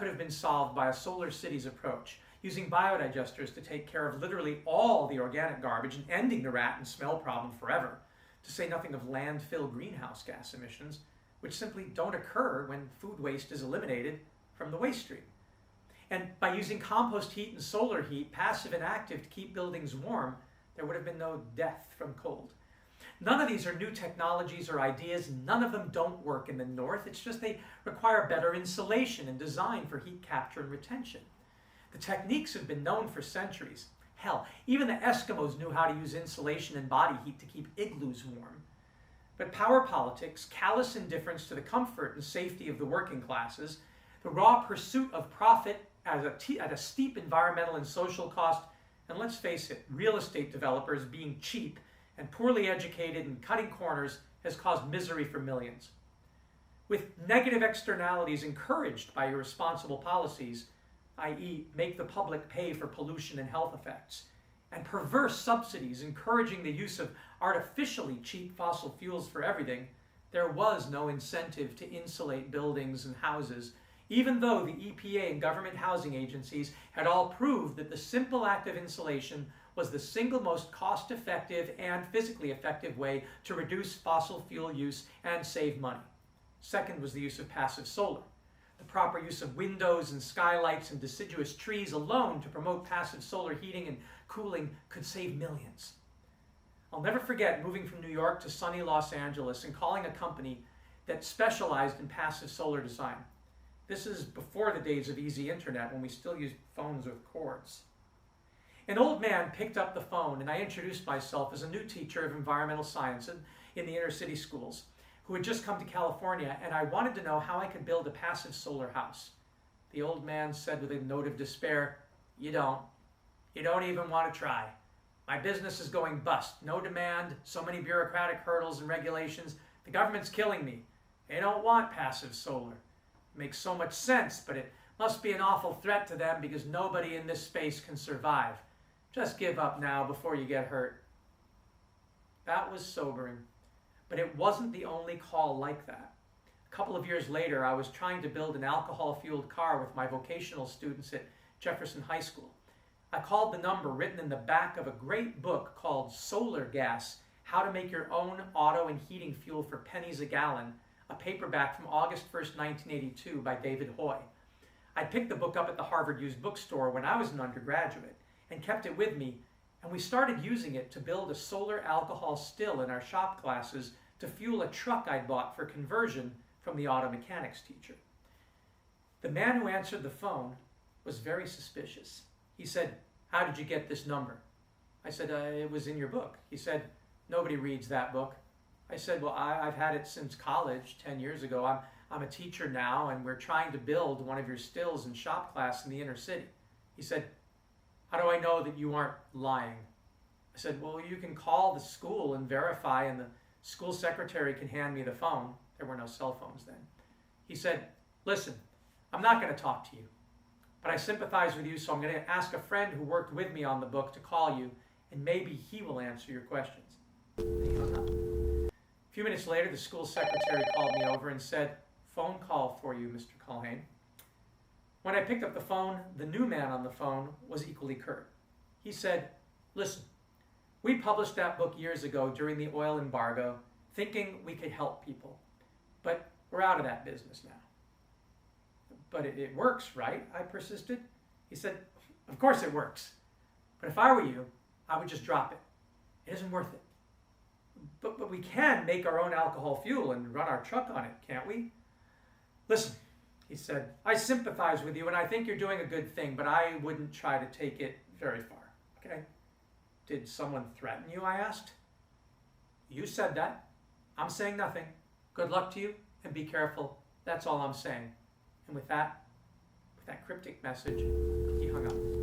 could have been solved by a solar cities approach, using biodigesters to take care of literally all the organic garbage and ending the rat and smell problem forever, to say nothing of landfill greenhouse gas emissions, which simply don't occur when food waste is eliminated from the waste stream. And by using compost heat and solar heat, passive and active, to keep buildings warm, there would have been no death from cold. None of these are new technologies or ideas. None of them don't work in the north. It's just they require better insulation and design for heat capture and retention. The techniques have been known for centuries. Hell, even the Eskimos knew how to use insulation and body heat to keep igloos warm. But power politics, callous indifference to the comfort and safety of the working classes, the raw pursuit of profit at a steep environmental and social cost, and let's face it, real estate developers being cheap and poorly educated and cutting corners has caused misery for millions. With negative externalities encouraged by irresponsible policies, i.e. make the public pay for pollution and health effects, and perverse subsidies encouraging the use of artificially cheap fossil fuels for everything, there was no incentive to insulate buildings and houses, even though the EPA and government housing agencies had all proved that the simple act of insulation was the single most cost-effective and physically effective way to reduce fossil fuel use and save money. Second was the use of passive solar. The proper use of windows and skylights and deciduous trees alone to promote passive solar heating and cooling could save millions. I'll never forget moving from New York to sunny Los Angeles and calling a company that specialized in passive solar design. This is before the days of easy internet, when we still used phones with cords. An old man picked up the phone, and I introduced myself as a new teacher of environmental science in the inner city schools who had just come to California, and I wanted to know how I could build a passive solar house. The old man said with a note of despair, "You don't. You don't even want to try. My business is going bust. No demand, so many bureaucratic hurdles and regulations. The government's killing me. They don't want passive solar. It makes so much sense, but it must be an awful threat to them because nobody in this space can survive. Just give up now before you get hurt." That was sobering, but it wasn't the only call like that. A couple of years later, I was trying to build an alcohol-fueled car with my vocational students at Jefferson High School. I called the number written in the back of a great book called Solar Gas: How to Make Your Own Auto and Heating Fuel for Pennies a Gallon, a paperback from August 1st, 1982 by David Hoy. I picked the book up at the Harvard Used Bookstore when I was an undergraduate and kept it with me, and we started using it to build a solar alcohol still in our shop classes to fuel a truck I'd bought for conversion from the auto mechanics teacher. The man who answered the phone was very suspicious. He said, "How did you get this number?" I said, "It was in your book." He said, "Nobody reads that book." I said, "Well, I've had it since college 10 years ago. I'm a teacher now, and we're trying to build one of your stills in shop class in the inner city." He said, "How do I know that you aren't lying?" I said, "Well, you can call the school and verify, and the school secretary can hand me the phone." There were no cell phones then. He said, "Listen, I'm not going to talk to you, but I sympathize with you, so I'm going to ask a friend who worked with me on the book to call you, and maybe he will answer your questions." And he hung up. A few minutes later, the school secretary called me over and said, "Phone call for you, Mr. Culhane." When I picked up the phone, the new man on the phone was equally curt. He said, "Listen, we published that book years ago during the oil embargo, thinking we could help people, but we're out of that business now." "But it works, right?" I persisted. He said, "Of course it works. But if I were you, I would just drop it. It isn't worth it." But we can make our own alcohol fuel and run our truck on it, can't we?" "Listen," he said, "I sympathize with you and I think you're doing a good thing, but I wouldn't try to take it very far, okay?" "Did someone threaten you?" I asked. "You said that. I'm saying nothing. Good luck to you and be careful. That's all I'm saying." And with that cryptic message, he hung up.